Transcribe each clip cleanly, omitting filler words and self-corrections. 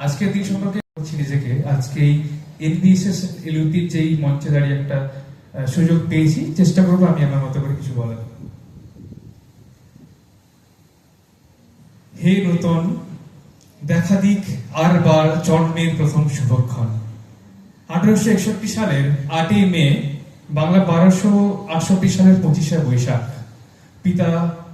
আজকের দিন সম্পর্কে বলছি নিজেকে। আজকে এই এনবিএসএস এলইউটির যেই মঞ্চে দাঁড়িয়ে একটা সুযোগ পেয়েছি, চেষ্টা করবো আমি আমার মতো করে কিছু বলার। হে নূতন, দেখা দিক আর বার জন্মের প্রথম শুভক্ষণ। 1861 সালের 8ই মে, বাংলা 1268 সালের 25শে বৈশাখ, পিতা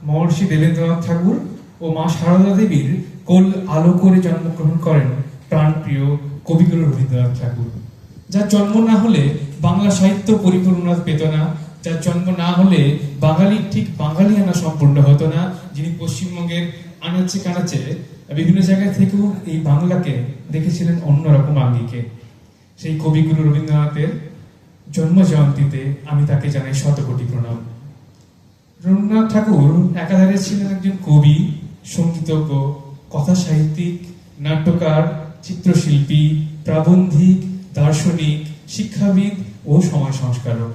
মহর্ষি দেবেন্দ্রনাথ ঠাকুর ও মা সারদা দেবীর কোল আলো করে জন্মগ্রহণ করেন প্রাণপ্রিয় কবিগুরু রবীন্দ্রনাথ ঠাকুর। যার জন্ম না হলে বাংলা সাহিত্য পরিপূর্ণতা পেত না, যার জন্ম না হলে বাঙালির ঠিক বাঙালিয়ানা সম্পূর্ণ হতো না, যিনি পশ্চিমবঙ্গের আনাচে কানাচে বিভিন্ন জায়গা থেকেও এই বাংলাকে দেখেছিলেন অন্যরকম আঙ্গিকে। সেই কবিগুরু রবীন্দ্রনাথের জন্ম জয়ন্তীতে আমি তাকে জানাই শতকোটি প্রণাম। রবীন্দ্রনাথ ঠাকুর একাধারে ছিলেন একজন কবি, সঙ্গীতজ্ঞ, কথা সাহিত্যিক, নাট্যকার, চিত্রশিল্পী, প্রাবন্ধিক, দার্শনিক, শিক্ষাবিদ ও সমাজ সংস্কারক।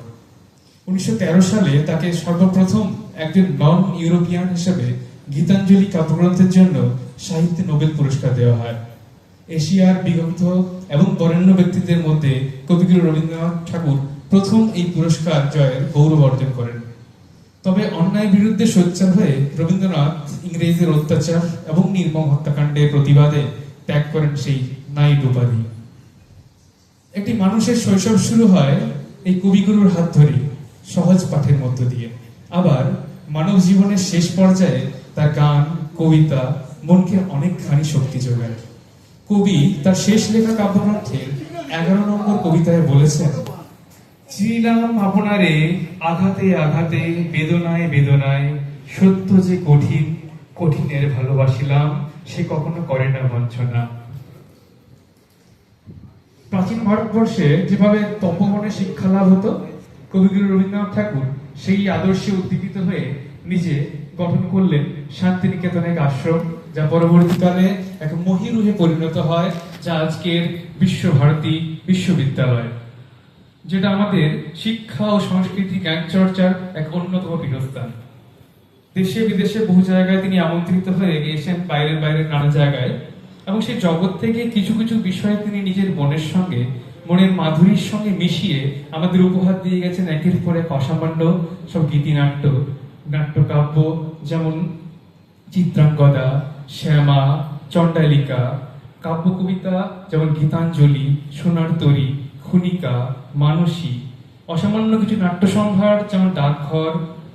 1913 সালে তাকে সর্বপ্রথম একজন নন ইউরোপিয়ান হিসেবে গীতাঞ্জলি কাব্যগ্রন্থের জন্য সাহিত্যে নোবেল পুরস্কার দেওয়া হয়। এশিয়ার বিগত এবং বরেণ্য ব্যক্তিদের মধ্যে কবিগুরু রবীন্দ্রনাথ ঠাকুর প্রথম এই পুরস্কার জয়ের গৌরব অর্জন করেন। তবে অন্যায়ের বিরুদ্ধে সোচ্চার হয়ে রবীন্দ্রনাথ ইংরেজদের অত্যাচার এবং নির্মম হত্যাকাণ্ডের প্রতিবাদে ত্যাগ করেন সেই নাইট উপাধি। একটি মানুষের শৈশব শুরু হয় এই কবিগুরুর হাত ধরে সহজ পাঠের মধ্য দিয়ে। আবার মানব জীবনের শেষ পর্যায়ে তার গান, কবিতা মনকে অনেকখানি শক্তি যোগায়। কবি তার শেষ লেখা কাব্যগ্রন্থের 11 নম্বর কবিতায় বলেছেন, চিনিলাম আপনারে আঘাতে আঘাতে, বেদনায় বেদনায়, সত্য যে কঠিন, কঠিনের ভালোবাসিলাম, সে কখনো করে না বঞ্চনা। প্রাচীন ভারতবর্ষে যেভাবে তপবনে শিক্ষা লাভ হতো, কবিগুরু রবীন্দ্রনাথ ঠাকুর সেই আদর্শে উদ্দীপিত হয়ে নিজে গঠন করলেন শান্তিনিকেতন এক আশ্রম, যা পরবর্তীকালে এক মহিরুহে পরিণত হয়, যা আজকের বিশ্বভারতী বিশ্ববিদ্যালয়, যেটা আমাদের শিক্ষা ও সংস্কৃতি জ্ঞান চর্চার এক অন্যতম পীঠস্থান। দেশে বিদেশে বহু জায়গায় তিনি আমন্ত্রিত হয়ে গিয়েছেন, বাইরের বাইরের নানা জায়গায়, এবং সেই জগৎ থেকে কিছু কিছু বিষয় তিনি নিজের মনের সঙ্গে, মনের মাধুরীর সঙ্গে মিশিয়ে আমাদের উপহার দিয়ে গেছেন একের পর এক অসামান্য সব গীতিনাট্য, নাট্যকাব্য, যেমন চিত্রাঙ্গদা, শ্যামা, চণ্ডালিকা, কাব্য কবিতা যেমন গীতাঞ্জলি, সোনার তরী, খুনিকা, মানসী, অসামান্য কিছু নাট্য সম্ভার যেমন ডাকঘর,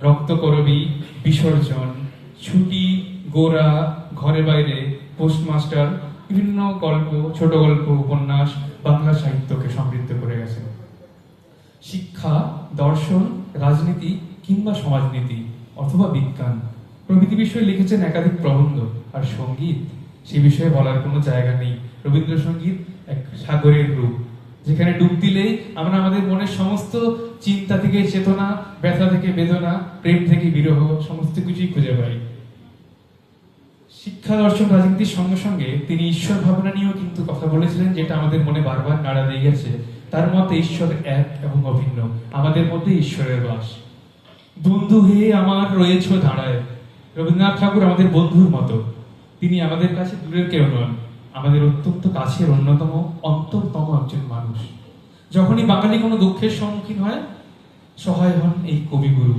রক্তকরবী, বিসর্জন, ছুটি, গোরা, ঘরে বাইরে, পোস্টমাস্টার, বিভিন্ন গল্প, ছোট গল্প, উপন্যাস বাংলা সাহিত্যকে সমৃদ্ধ করে গেছে। শিক্ষা, দর্শন, রাজনীতি কিংবা সমাজনীতি অথবা বিজ্ঞান প্রভৃতি বিষয়ে লিখেছেন একাধিক প্রবন্ধ। আর সঙ্গীত, সে বিষয়ে বলার কোনো জায়গা নেই। রবীন্দ্রসঙ্গীত এক সাগরের রূপ, যেখানে ডুব দিলেই আমরা আমাদের মনের সমস্ত চিন্তা থেকে চেতনা, ব্যথা থেকে বেদনা, প্রেম থেকে বিরহ, সমস্ত কিছুই খুঁজে পাই। শিক্ষা, দর্শন, রাজনীতির সঙ্গে সঙ্গে তিনি ঈশ্বর ভাবনা নিয়েও কিন্তু কথা বলেছিলেন, যেটা আমাদের মনে বারবার নাড়া দিয়ে গেছে। তার মতে ঈশ্বর এক এবং অভিন্ন, আমাদের মধ্যে ঈশ্বরের বাস। বন্ধু হে আমার রয়েছ দাঁড়ায়। রবীন্দ্রনাথ ঠাকুর আমাদের বন্ধুর মতো। তিনি আমাদের কাছে দূরের কেউ নন, আমাদের অত্যন্ত কাছের অন্যতম অন্তরতম একজন মানুষ। যখনই বাঙালি কোনো দুঃখের সম্মুখীন হয়, সহায় হন এই কবিগুরু।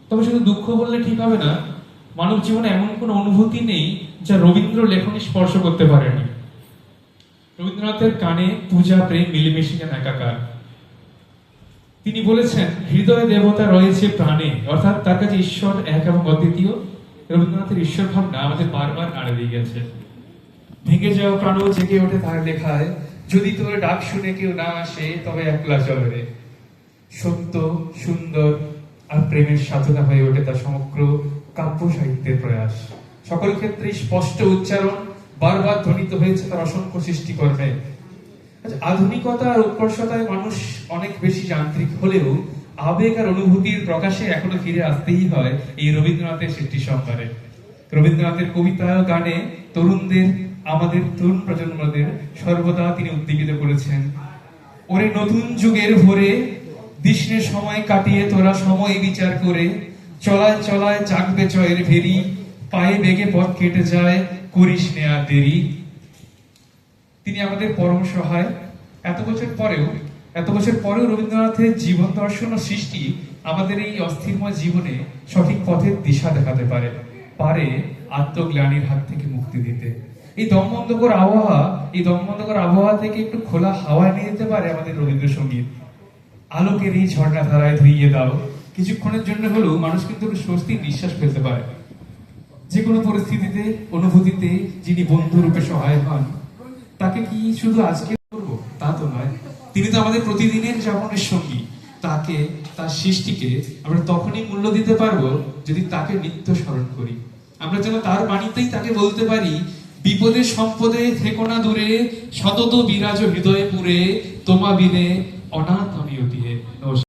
তবে শুধু দুঃখ বললে ঠিক হবে না, মানব জীবনে এমন কোনো অনুভূতি নেই যা রবীন্দ্র লেখনী স্পর্শ করতে পারেনি। রবীন্দ্রনাথের গানে পূজা, প্রেম মিলেমিশে যেন একাকার। তিনি বলেছেন, হৃদয় দেবতা রয়েছে প্রাণে, অর্থাৎ তার কাছে ঈশ্বর এক এবং অদ্বিতীয়। রবীন্দ্রনাথের ঈশ্বর ভাবনা আমাদের বারবার নাড়া দিয়ে গেছে। ভেঙে যাওয়া প্রাণ জেগে ওঠে তার লেখায়, যদি তোর ডাক শুনে কেউ না আসে, তবে একলা চল রে। সত্য, সুন্দর আর প্রেমের সাধনা হয়ে ওঠে তার সমগ্র কাব্য সাহিত্যের প্রয়াস। সকল ক্ষেত্রে স্পষ্ট উচ্চারণ বারবার ধ্বনিত হয়েছে তার অসংখ্য সৃষ্টিকর্মে। আধুনিকতা আর উৎকর্ষতায় মানুষ অনেক বেশি যান্ত্রিক হলেও আবেগ আর অনুভূতির প্রকাশে এখনো ফিরে আসতেই হয় এই রবীন্দ্রনাথের সৃষ্টি সম্ভারে। রবীন্দ্রনাথের কবিতা, গানে তরুণদের, আমাদের তরুণ প্রজন্মদের সর্বদা তিনি উদ্দীপিত করেছেন। ওরে নতুন যুগের ভোরে, দিশনে সময় কাটিয়ে তোরা সময় বিচার করে, চলায় চলায় জাগবে চয়ের ভেরি, পায়ে বেগে পথ কেটে যায়, করিস নে আর দেরি। তিনি আমাদের পরম সহায়। এত বছর পরেও রবীন্দ্রনাথের জীবন দর্শন ও সৃষ্টি আমাদের এই অস্থিরময় জীবনে সঠিক পথের দিশা দেখাতে পারে আত্মগ্লানির হাত থেকে মুক্তি দিতে। এই দমবন্ধকর আবহাওয়া থেকে একটু খোলা হাওয়া নিয়ে যেতে পারে আমাদের রবীন্দ্রসঙ্গীত। আলোকের এই ঝর্ণা ধারায় ধুইয়ে দাও, কিছুক্ষণের জন্য হলেও মানুষ কিন্তু একটু স্বস্তির নিঃশ্বাস ফেলতে পারে। যে কোনো পরিস্থিতিতে, অনুভূতিতে যিনি বন্ধু রূপে সহায় হন, তাকে কি শুধু আজকে করবো তা তো নয়, তিনি তো আমাদের প্রতিদিনের জীবনের সঙ্গী। তার সৃষ্টিকে আমরা তখনই মূল্য দিতে পারবো যদি তাকে নিত্য স্মরণ করি। আমরা যেন তার বাণীতেই তাকে বলতে পারি, বিপদে সম্পদে থেকো না দূরে, সতত বিরাজ হৃদয়ে পুরে, তোমা বিনে অনাথ আমি অতিয়ে।